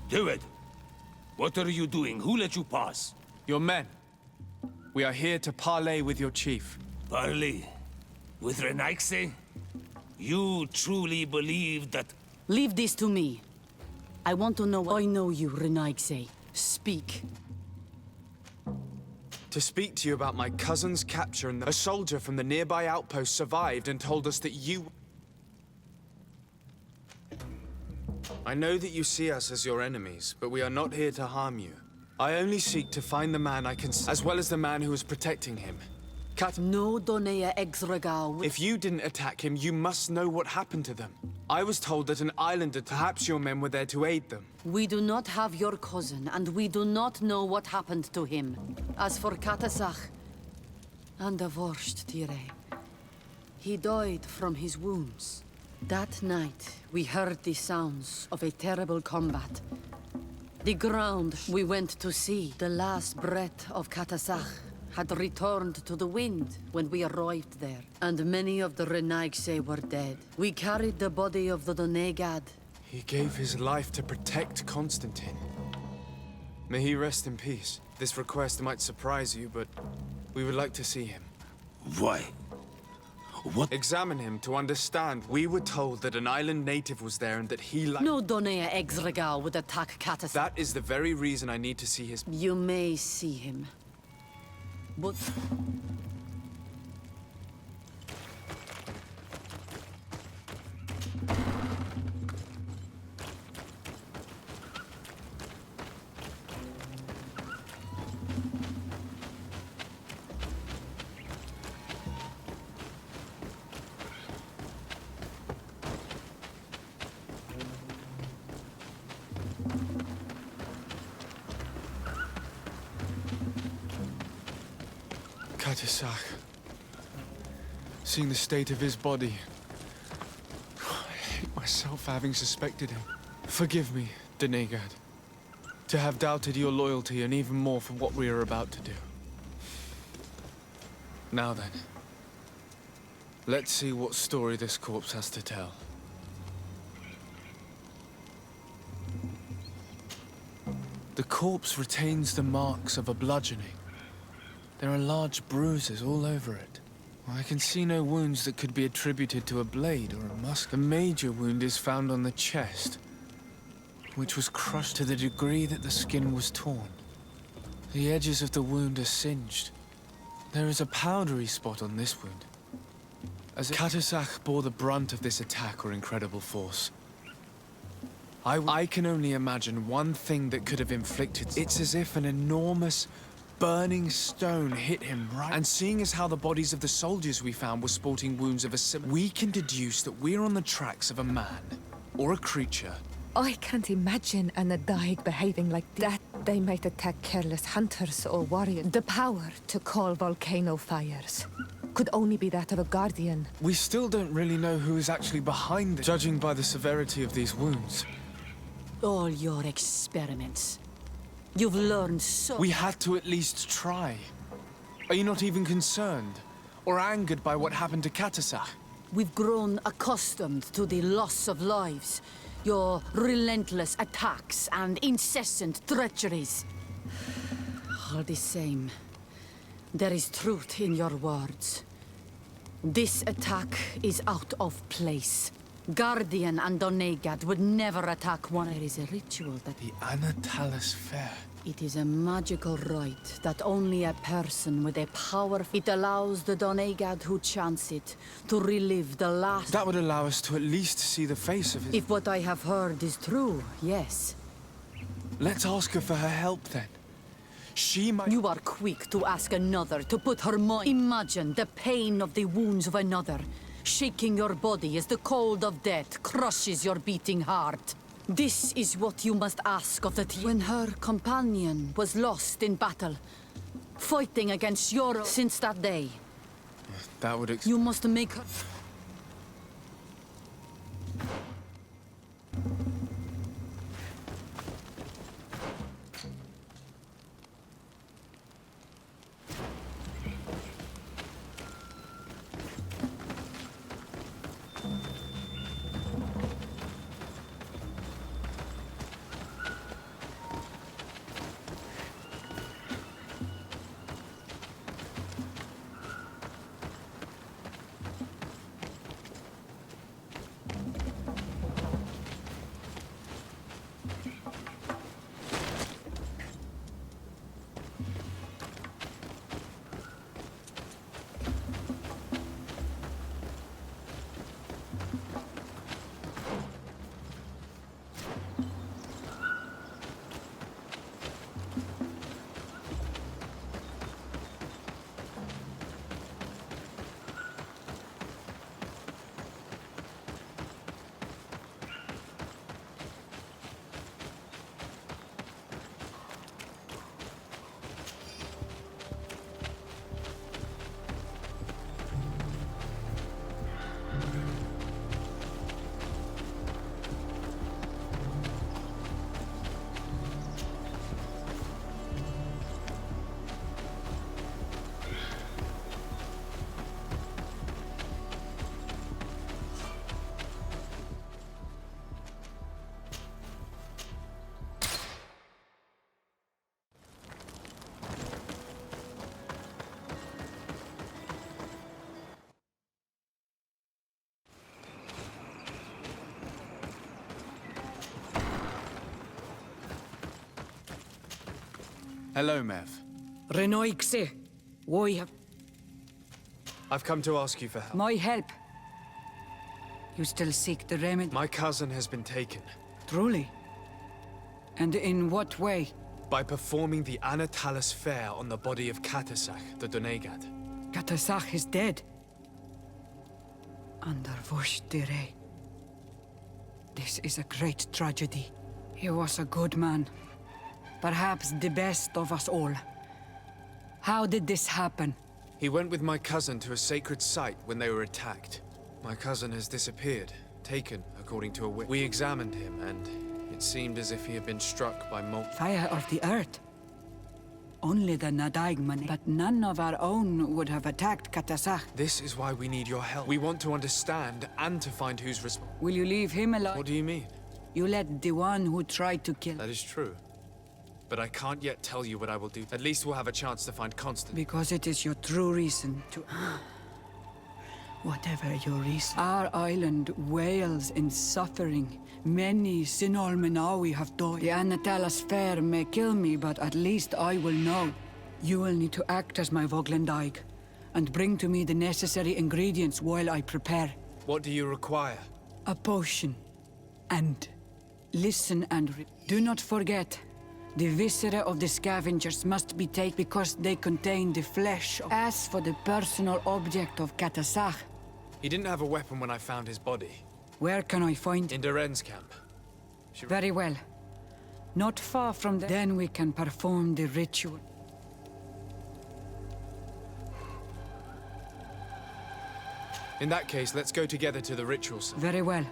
Do it! What are you doing? Who let you pass? Your men. We are here to parley with your chief. Parley? With Renaigse? You truly believe that... Leave this to me. I want to know. I know you, Renaigse. Speak. To speak to you about my cousin's capture and a soldier from the nearby outpost survived and told us that you... I know that you see us as your enemies, but we are not here to harm you. I only seek to find the man I can... as well as the man who is protecting him. No donea exregao. If you didn't attack him, you must know what happened to them. I was told that an islander, perhaps your men were there to aid them. We do not have your cousin, and we do not know what happened to him. As for Catasach, and the Vorst Tire, he died from his wounds. That night, we heard the sounds of a terrible combat. The ground we went to see, the last breath of Catasach, had returned to the wind when we arrived there, and many of the Renaigse were dead. We carried the body of the Donegad. He gave his life to protect Constantine. May he rest in peace. This request might surprise you, but we would like to see him. Why? What? Examine him to understand. We were told that an island native was there and that he No donea exregao would attack Catasach. That is the very reason I need to see his... You may see him. But... Catasach. Seeing the state of his body, I hate myself for having suspected him. Forgive me, Donegad, to have doubted your loyalty and even more for what we are about to do. Now then, let's see what story this corpse has to tell. The corpse retains the marks of a bludgeoning. There are large bruises all over it. I can see no wounds that could be attributed to a blade or a musket. The major wound is found on the chest, which was crushed to the degree that the skin was torn. The edges of the wound are singed. There is a powdery spot on this wound. As Catasach bore the brunt of this attack or incredible force. I can only imagine one thing that could have inflicted. It's as if an enormous, burning stone hit him right. And seeing as how the bodies of the soldiers we found were sporting wounds of a similar, we can deduce that we're on the tracks of a man or a creature. I can't imagine an Adaig behaving like that. They might attack careless hunters or warriors. The power to call volcano fires could only be that of a guardian. We still don't really know who is actually behind it, judging by the severity of these wounds. All your experiments. You've learned so... We had to at least try. Are you not even concerned or angered by what happened to Catasach? We've grown accustomed to the loss of lives. Your relentless attacks and incessant treacheries. All the same, there is truth in your words. This attack is out of place. Guardian and Donegad would never attack one. There is a ritual that... The Anatelas fair. It is a magical rite that only a person with a power... It allows the Donegad who chants it to relive the last... That would allow us to at least see the face of his... If what I have heard is true, yes. Let's ask her for her help then. She might... You are quick to ask another to put her mind... Imagine the pain of the wounds of another. Shaking your body as the cold of death crushes your beating heart. This is what you must ask of the team. When her companion was lost in battle, fighting against your... Since that day, that would... You must make her... Hello, Mev. Renoixe. Why have I've come to ask you for help. my help? You still seek the remedy? My cousin has been taken. Truly? And in what way? By performing the Anatelas fair on the body of Catasach, the Donegad. Catasach is dead. Under Voshtire. This is a great tragedy. He was a good man. Perhaps the best of us all. How did this happen? He went with my cousin to a sacred site when they were attacked. My cousin has disappeared, taken, according to a witness. We examined him, and it seemed as if he had been struck by Fire of the earth. Only the Nadaigman, but none of our own would have attacked Catasach. This is why we need your help. We want to understand and to find who's responsible. Will you leave him alive? What do you mean? You let the one who tried to kill. That is true. But I can't yet tell you what I will do. At least we'll have a chance to find Constant. Because it is your true reason to... Whatever your reason. Our island wails in suffering. Many Sinol Menawi have died. The Anatelas fair may kill me, but at least I will know. You will need to act as my Voglendaig, and bring to me the necessary ingredients while I prepare. What do you require? A potion. And listen and do not forget, the viscera of the scavengers must be taken because they contain the flesh. As for the personal object of Catasach, He didn't have a weapon when I found his body. where can I find it? In Duren's camp. Very well. Not far from there. Then we can perform the ritual. In that case, let's go together to the ritual site. Very well.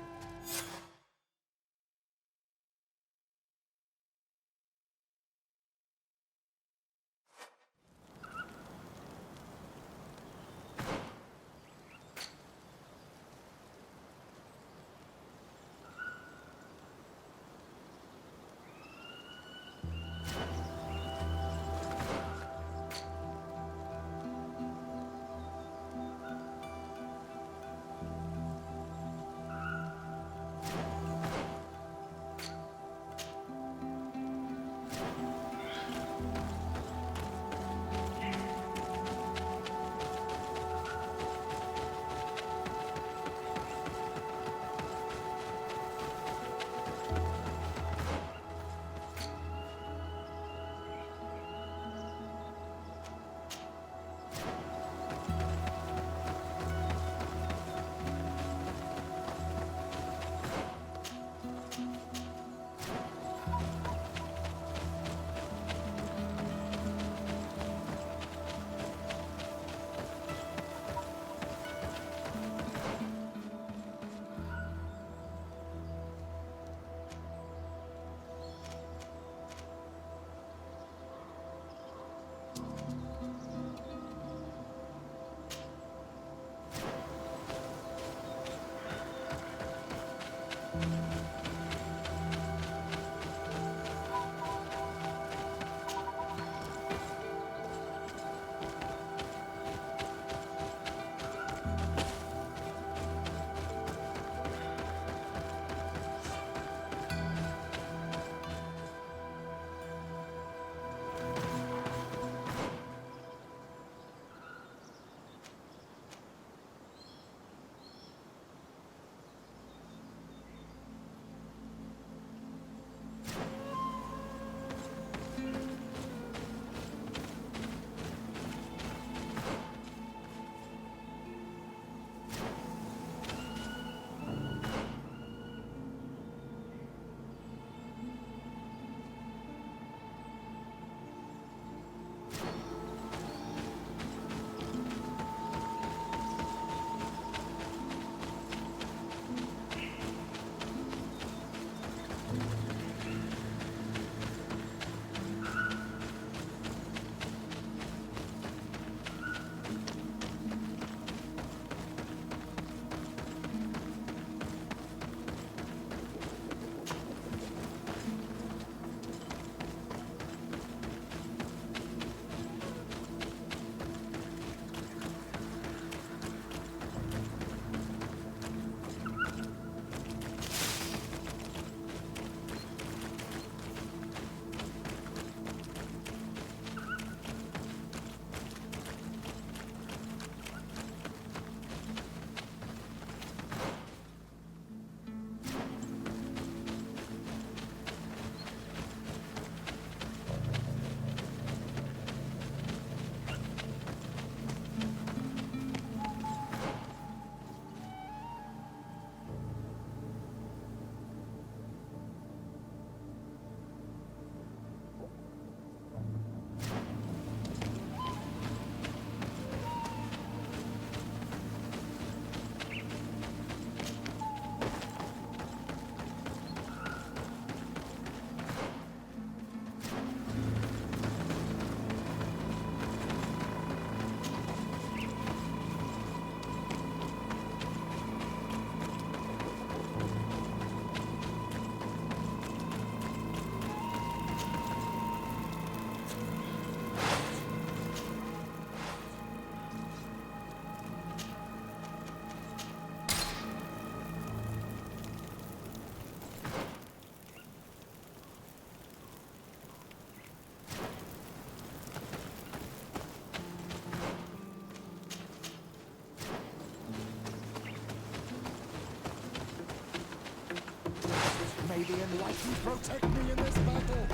May the Enlightened protect me in this battle!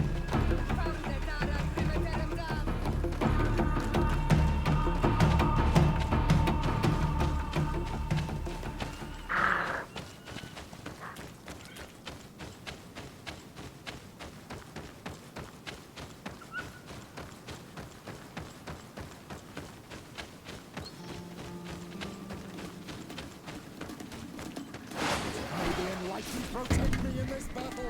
May the Enlightened protect me in this battle!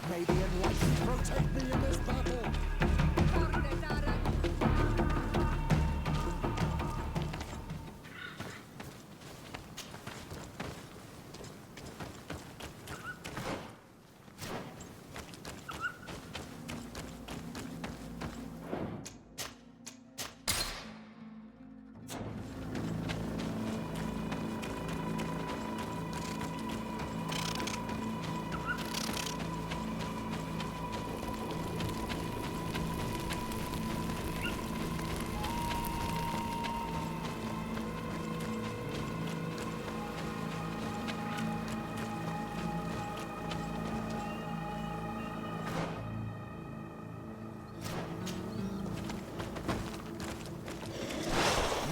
May the Enlightened protect me in this battle!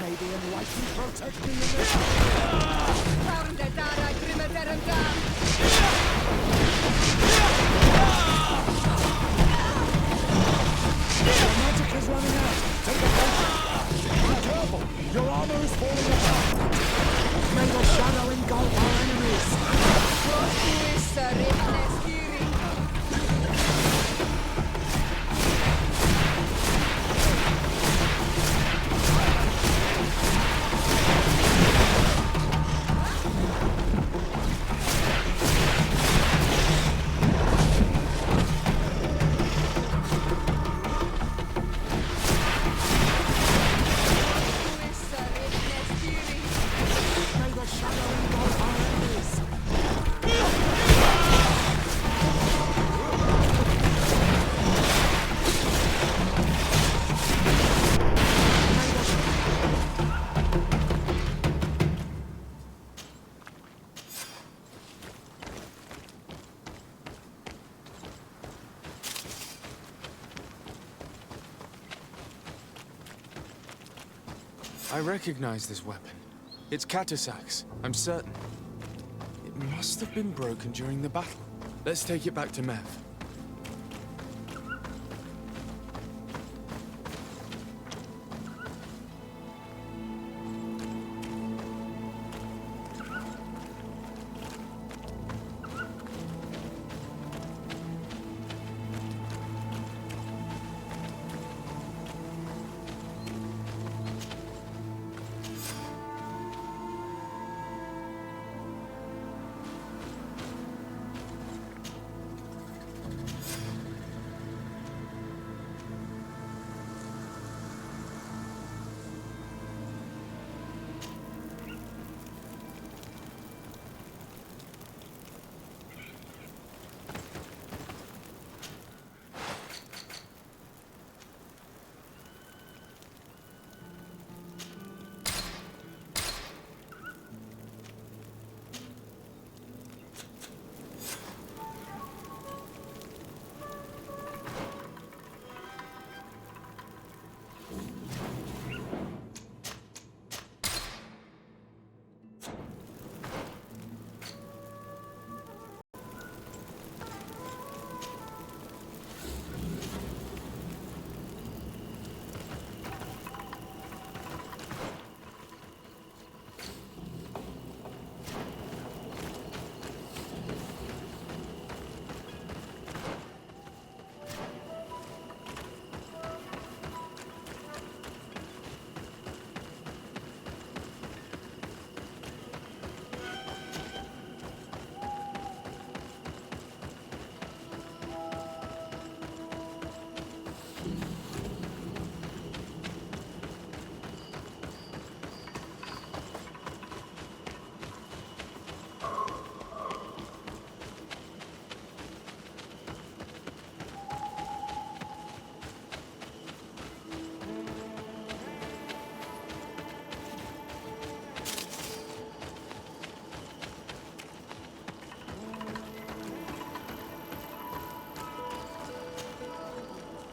May the Enlightened protect me in this The magic is running out! Take attention! Be careful! Your armor is falling apart! May the shadow engulf our enemies! May the shadow engulf our enemies! I recognize this weapon. It's Catasach's, I'm certain. It must have been broken during the battle. Let's take it back to Mev.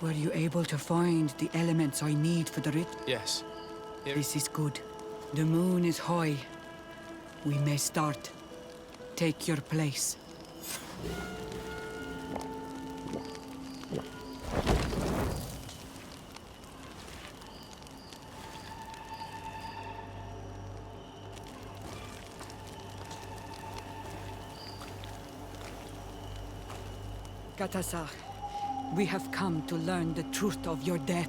Were you able to find the elements I need for the ritual? Yes. This is good. The moon is high. We may start. Take your place. Catasach, we have come to learn the truth of your death.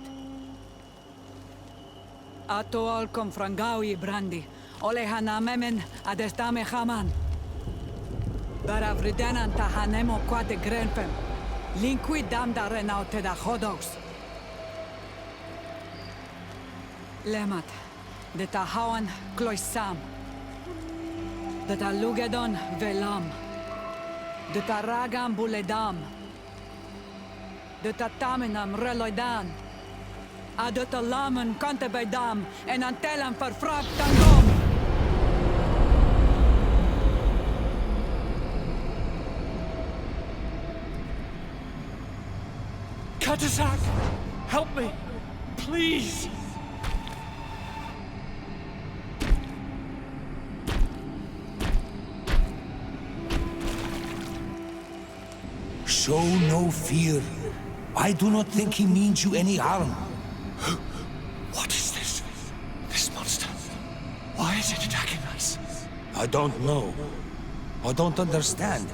Ato al confrangawi brandi, olehana memen adestame haman. Baravridenan tahanemo quate grenfem, linqui damda renaute da hodos. Lemat, de tahawan kloisam, de talugedon velam, de taragam buledam, de tataminam reloidan, adota lamen contebedam, en antelam verfractangom. Catasach! Help me! Please! Show no fear. I do not think he means you any harm. What is this? This monster? Why is it attacking us? I don't know. I don't understand.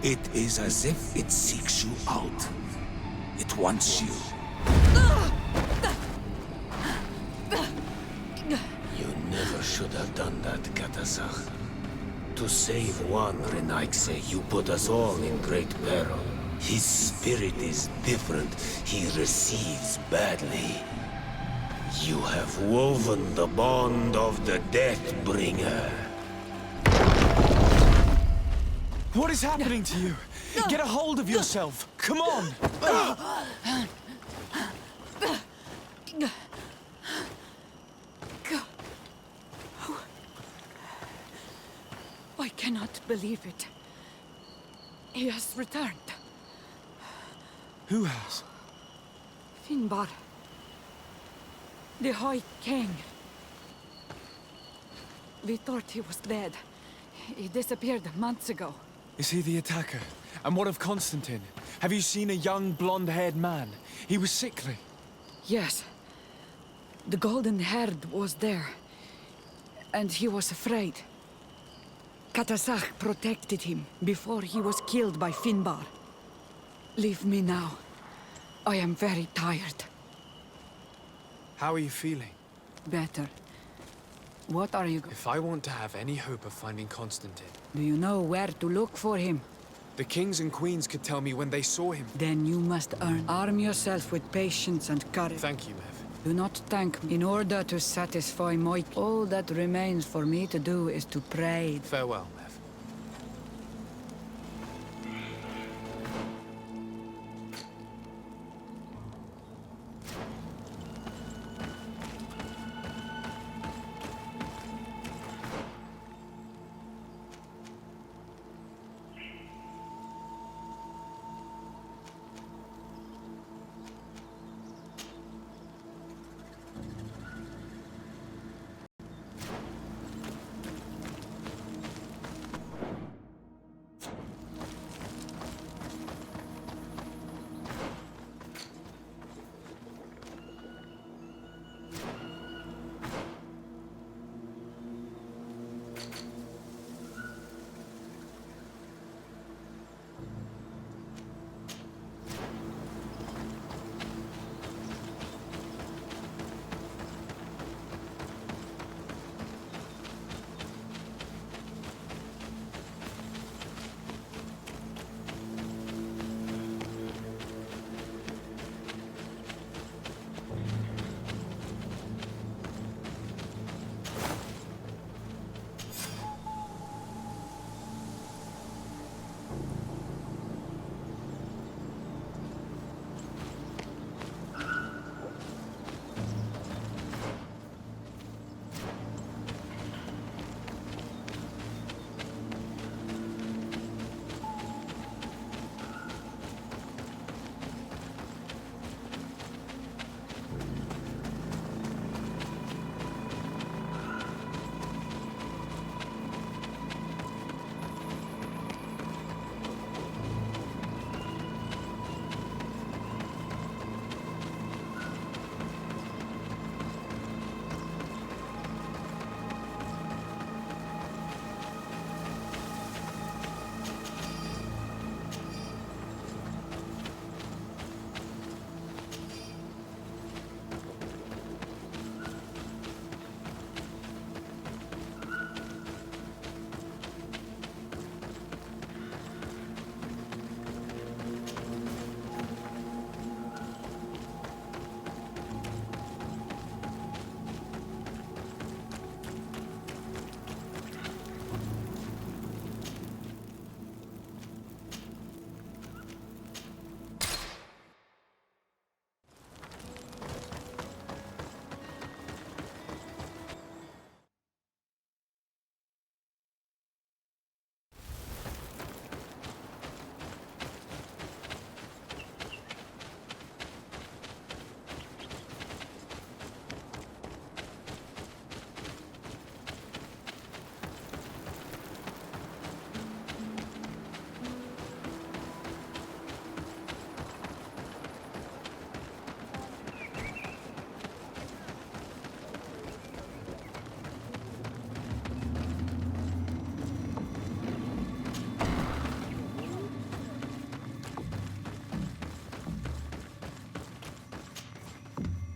It is as if it seeks you out. It wants you. You never should have done that, Catasach. To save one, Renaikse, you put us all in great peril. His spirit is different. He receives badly. You have woven the bond of the Deathbringer. What is happening to you? Get a hold of yourself! Come on! I cannot believe it. He has returned. Who has? Finbar. The High King. We thought he was dead. He disappeared months ago. Is he the attacker? And what of Constantine? Have you seen a young blonde-haired man? He was sickly. Yes. The golden-haired was there. And he was afraid. Catasach protected him before he was killed by Finbar. Leave me now. I am very tired. How are you feeling? Better. What are you... If I want to have any hope of finding Constantine, Do you know where to look for him? the kings and queens could tell me when they saw him. Then you must arm yourself with patience and courage. Thank you, Mev. Do not thank me. In order to satisfy my... All that remains for me to do is to pray. Farewell, Mev.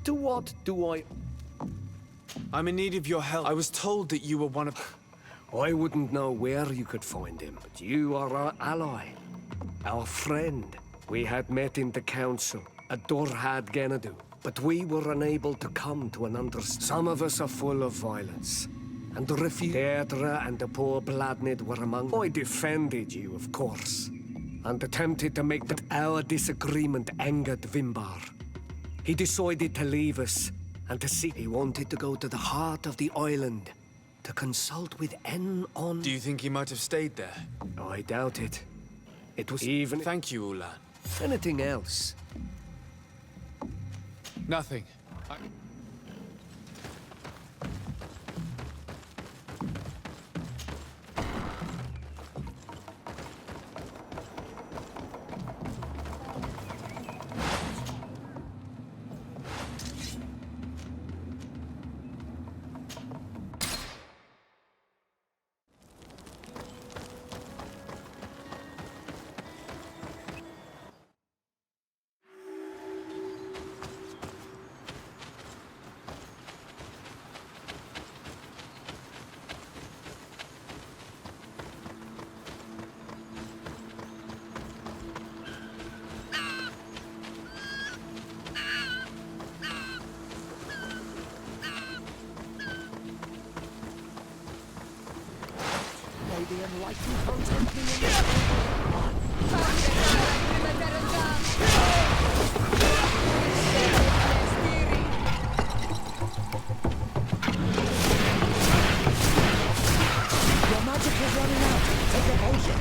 To what do I... I'm in need of your help. I was told that you were one of... I wouldn't know where you could find him, but you are our ally. Our friend. We had met in the council, at Dorhad Genadu, but we were unable to come to an understanding. Some of us are full of violence, and the Deirdre and the poor Bladnid were among them. I defended you, of course, and attempted to make that our disagreement angered Vimbar. He decided to leave us, and to see. He wanted to go to the heart of the island, to consult with N on... Do you think he might have stayed there? I doubt it. It was even... Thank you, Ulan. Anything else? Nothing. The enlightened content being... Your magic is running out. Take a potion.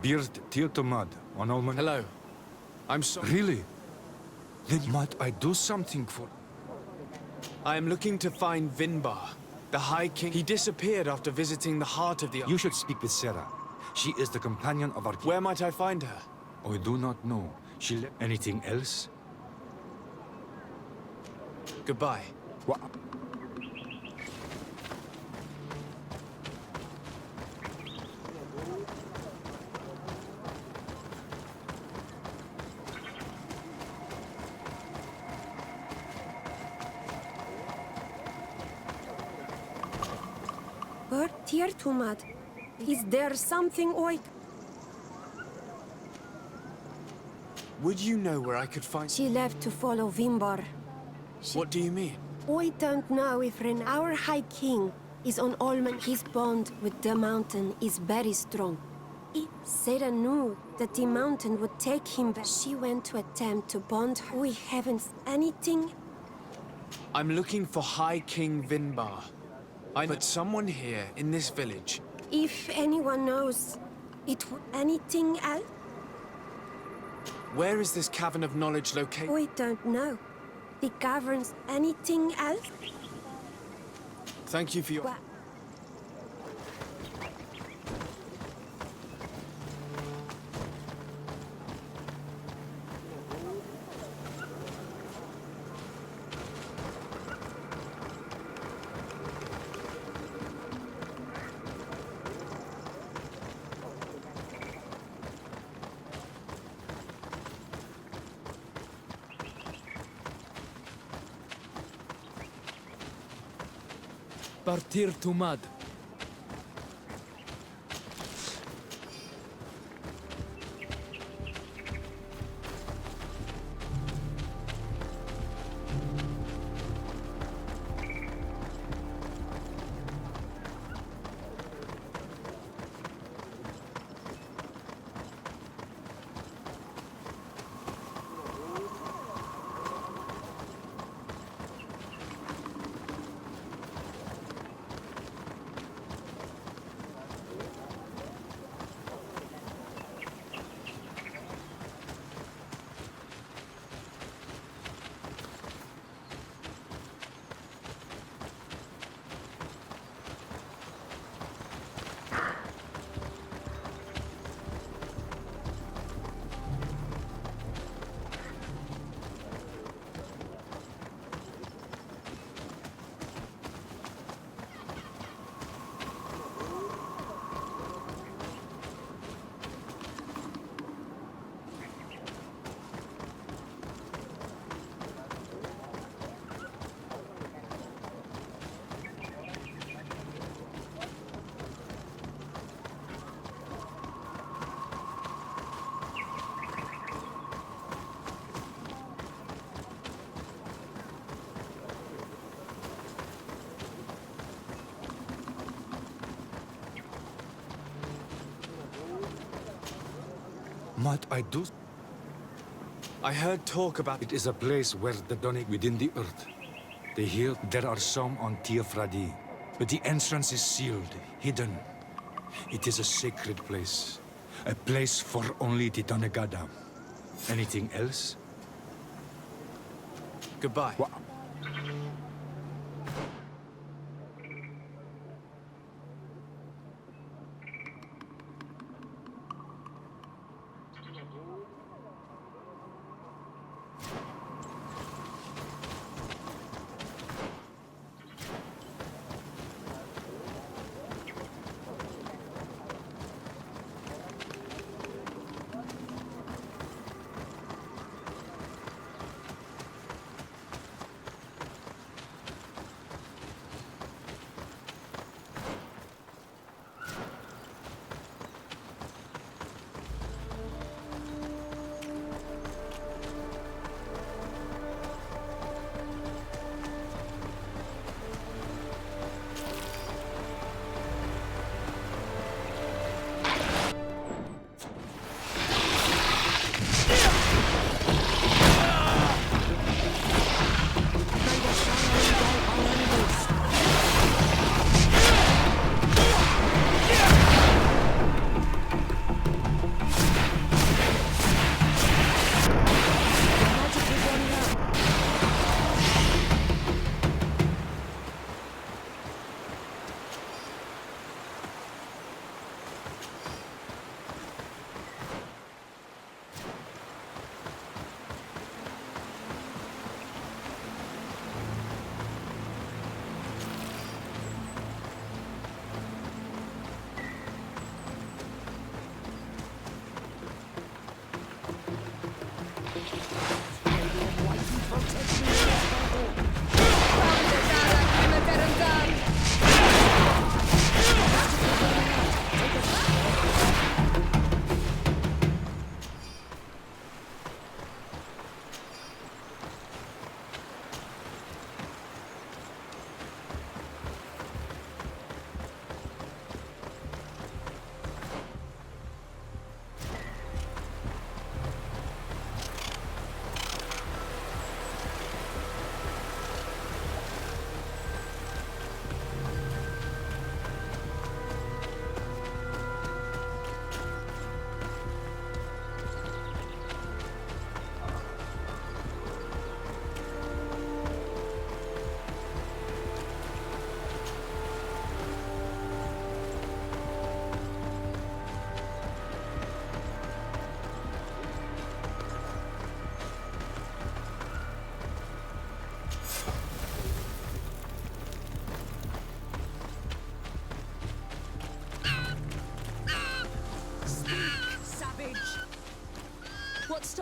Beard Tirtomad on Alman. Hello. I'm sorry. Really? Then might I do something for... I am looking to find Vinbar, the High King. He disappeared after visiting the heart of the... You should speak with Sarah. She is the companion of our king. Where might I find her? I do not know. She left... Anything else? Goodbye. What? Tirtumad, is there something Would you know where I could find... She left to follow Vimbar. What do you mean? I don't know if our High King is on Olmen. His bond with the mountain is very strong. Sarah knew that the mountain would take him back. She went to attempt to bond her. We haven't anything. I'm looking for High King Vinbar. But someone here in this village. If anyone knows, it would anything else? Where is this cavern of knowledge located? We don't know. The governs anything else? Thank you for your... Well, Partir to mud. Might I do? I heard talk about... It is a place where the Donic within the earth. They hear there are some on Tiafradi, but the entrance is sealed, hidden. It is a sacred place. A place for only the Donegada. Anything else? Goodbye.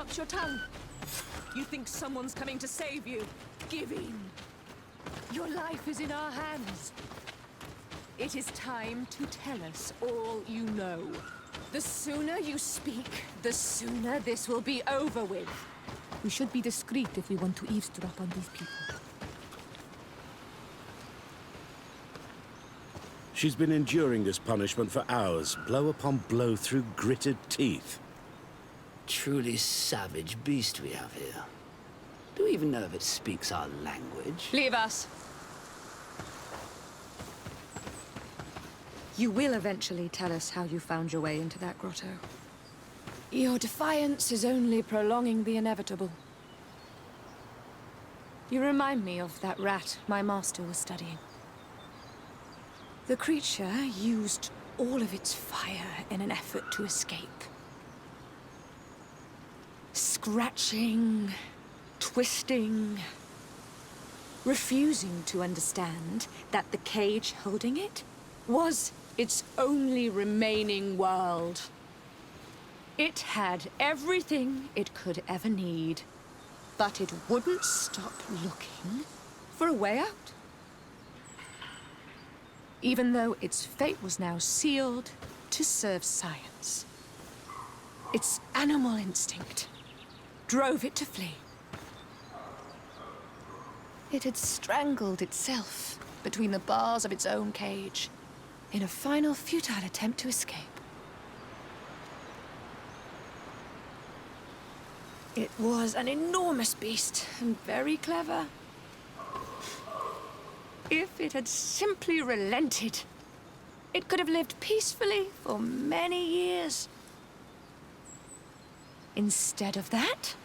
Watch your tongue. You think someone's coming to save you? Give in. Your life is in our hands. It is time to tell us all you know. The sooner you speak, the sooner this will be over with. We should be discreet if we want to eavesdrop on these people. She's been enduring this punishment for hours, blow upon blow through gritted teeth. Truly savage beast we have here. Do we even know if it speaks our language? Leave us. You will eventually tell us how you found your way into that grotto. Your defiance is only prolonging the inevitable. You remind me of that rat my master was studying. The creature used all of its fire in an effort to escape. Scratching, twisting, refusing to understand that the cage holding it was its only remaining world. It had everything it could ever need, but it wouldn't stop looking for a way out. Even though its fate was now sealed to serve science. Its animal instinct drove it to flee. It had strangled itself between the bars of its own cage in a final futile attempt to escape. It was an enormous beast and very clever. If it had simply relented, it could have lived peacefully for many years. Instead of that,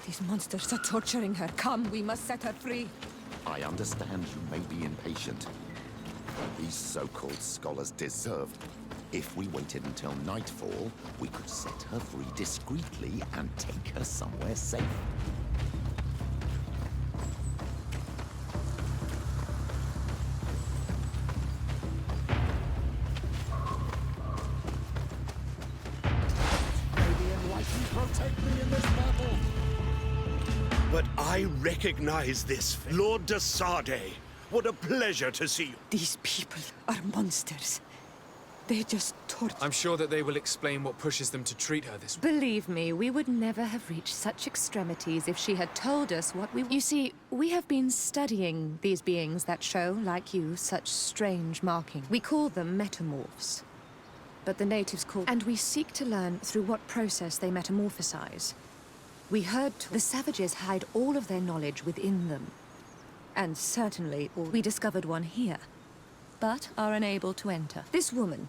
these monsters are torturing her. Come, we must set her free. I understand you may be impatient. These so-called scholars deserved. If we waited until nightfall, we could set her free discreetly and take her somewhere safe. Protect me in this battle! But I recognize this, Lord de Sardet. What a pleasure to see you. These people are monsters. They just torture. I'm sure that they will explain what pushes them to treat her this way. Believe me, we would never have reached such extremities if she had told us what we... You see, we have been studying these beings that show, like you, such strange marking. We call them metamorphs. But the natives call... And we seek to learn through what process they metamorphosize. We heard the savages hide all of their knowledge within them. And certainly, we discovered one here, but are unable to enter. This woman,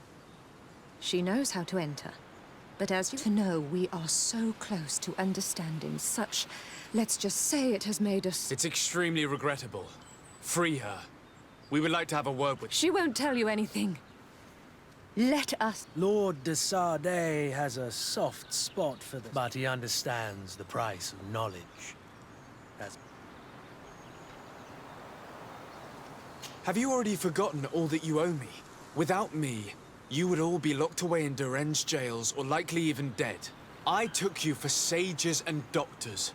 she knows how to enter. But as you to know, we are so close to understanding such... Let's just say it has made us... It's extremely regrettable. Free her. We would like to have a word with... She won't tell you anything. Let us... Lord de Sardet has a soft spot for this, but he understands the price of knowledge. Have you already forgotten all that you owe me? Without me, you would all be locked away in deranged jails or likely even dead. I took you for sages and doctors,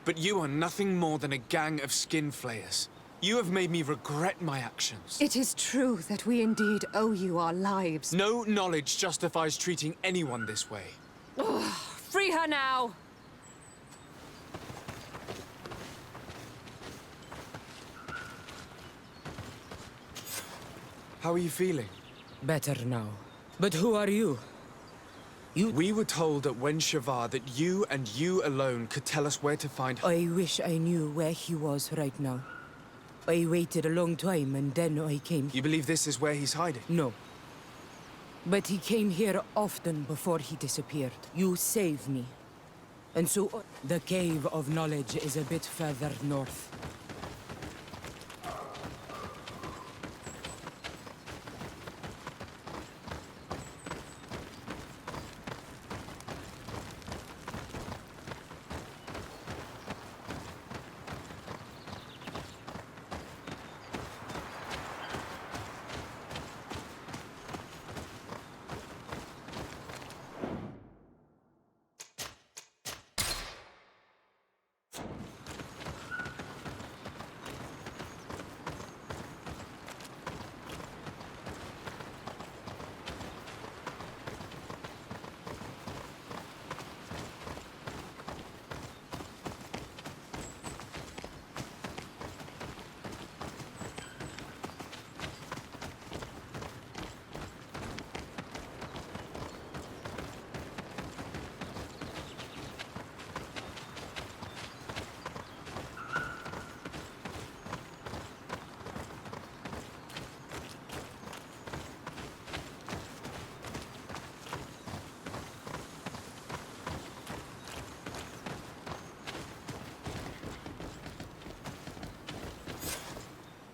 but you are nothing more than a gang of skin flayers. You have made me regret my actions. It is true that we indeed owe you our lives. No knowledge justifies treating anyone this way. Ugh, free her now! How are you feeling? Better now. But who are you? We were told at Wen Shavar that you and you alone could tell us where to find her. I wish I knew where he was right now. I waited a long time and then I came. You believe this is where he's hiding? No. But he came here often before he disappeared. You saved me. And so the Cave of Knowledge is a bit further north.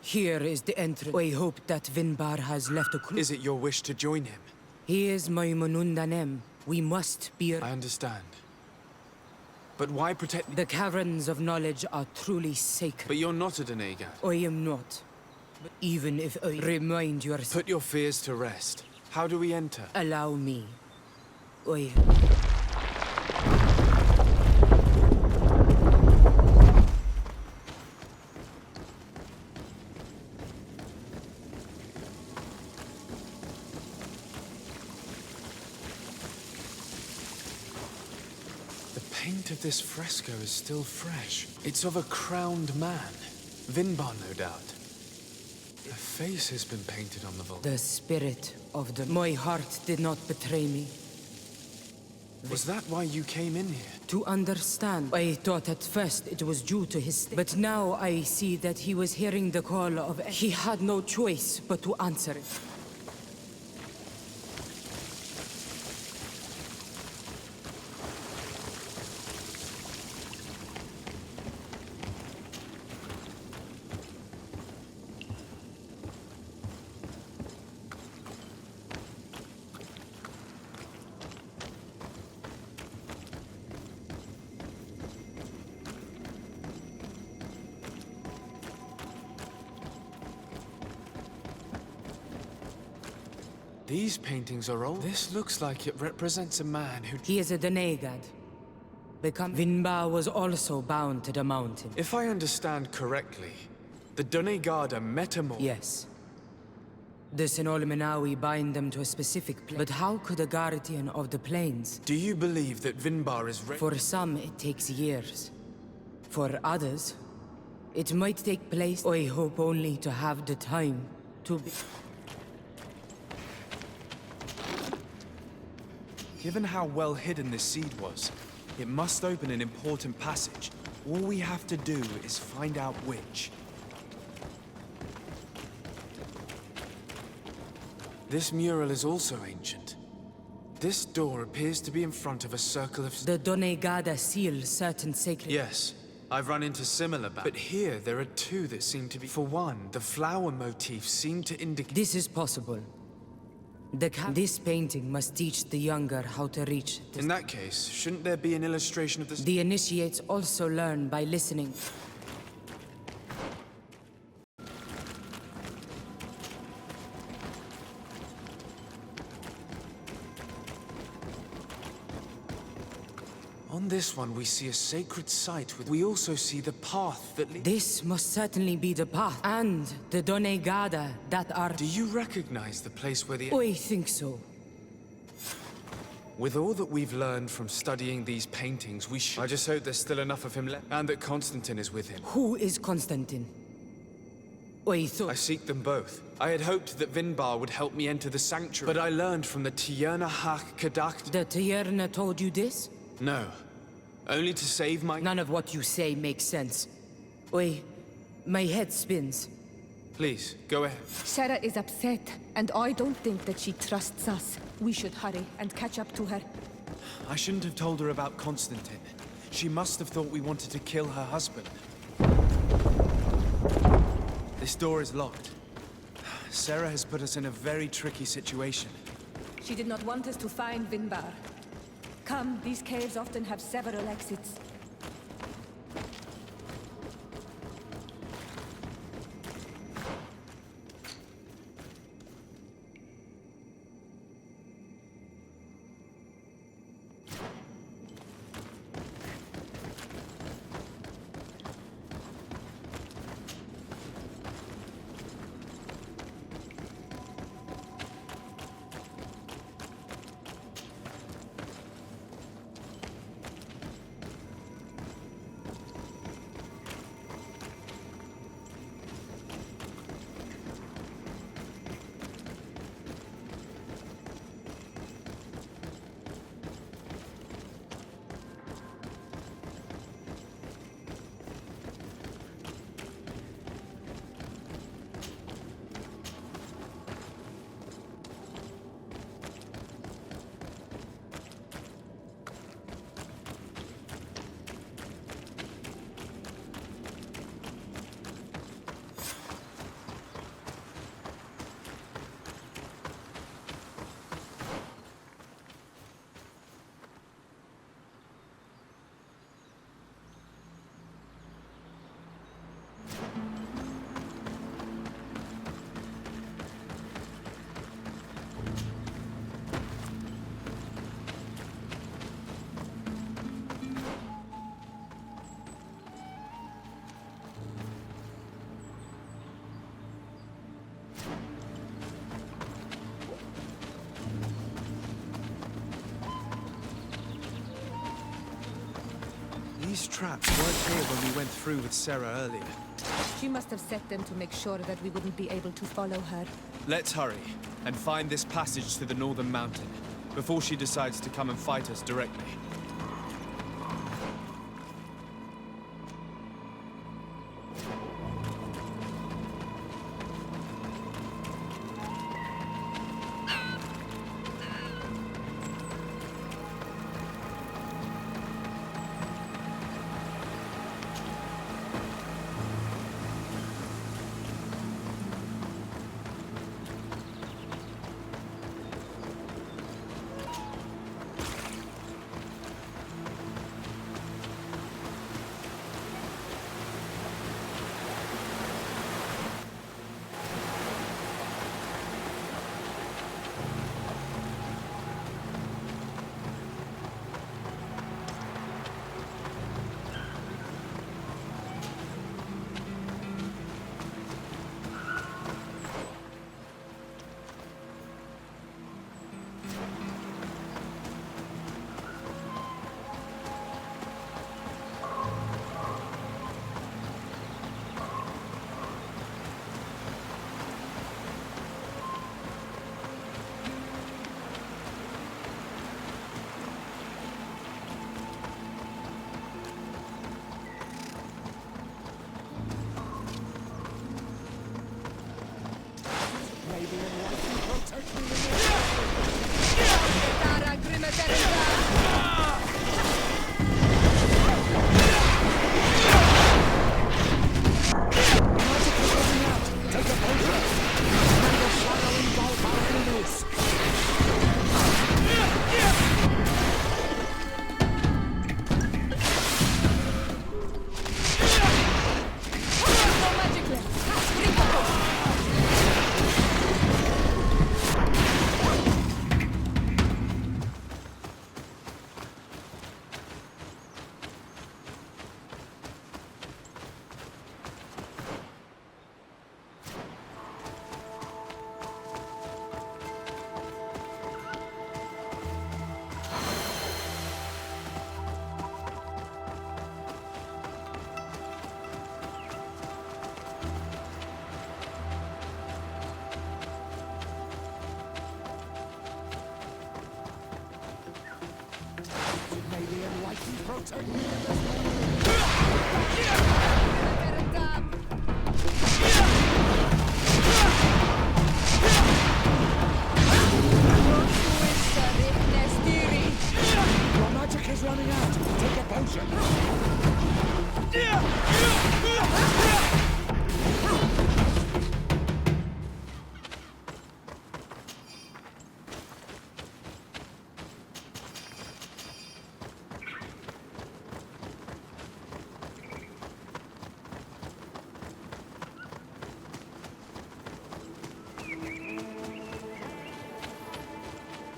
Here is the entrance. I hope that Vinbar has left a clue. Is it your wish to join him? He is my Manundanem. We must be... I understand. But why protect... The caverns of knowledge are truly sacred. But you're not a Donegal. I am not. But even if I remind yourself... Put your fears to rest. How do we enter? Allow me. I... The paint of this fresco is still fresh. It's of a crowned man. Vinbar, no doubt. A face has been painted on the vault. The spirit of the... My heart did not betray me. Was that why you came in here? To understand. I thought at first it was due to his... But now I see that he was hearing the call of... He had no choice but to answer it. These paintings are old. This looks like it represents a man who... He is a Donegad. Vinbar was also bound to the mountain. If I understand correctly, the Donegad are metamorphs. Yes. The Sinolmenawi bind them to a specific place. But how could a guardian of the plains... Do you believe that Vinbar is... For some, it takes years. For others, it might take place. I hope only to have the time to be... Given how well hidden this seed was, it must open an important passage. All we have to do is find out which. This mural is also ancient. This door appears to be in front of a circle of... The Donegada seal certain sacred... Yes, I've run into similar but here there are two that seem to be... For one, the flower motifs seem to indicate... This is possible. This painting must teach the younger how to reach this. In that case, shouldn't there be an illustration of this? The initiates also learn by listening. On this one, we see a sacred site with... We also see the path that leads... This must certainly be the path, and the Donegada that are... Do you recognize the place where the... I think so. With all that we've learned from studying these paintings, we should... I just hope there's still enough of him left, and that Constantine is with him. Who is Constantine? I seek them both. I had hoped that Vinbar would help me enter the sanctuary, but I learned from the Catasach... The Tierna told you this? No. Only to save my... None of what you say makes sense. My head spins. Please, go ahead. Sarah is upset, and I don't think that she trusts us. We should hurry and catch up to her. I shouldn't have told her about Constantine. She must have thought we wanted to kill her husband. This door is locked. Sarah has put us in a very tricky situation. She did not want us to find Vinbar. Come, these caves often have several exits. These traps weren't here when we went through with Sarah earlier. She must have set them to make sure that we wouldn't be able to follow her. Let's hurry and find this passage to the northern mountain before she decides to come and fight us directly.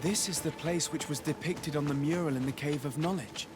This is the place which was depicted on the mural in the Cave of Knowledge.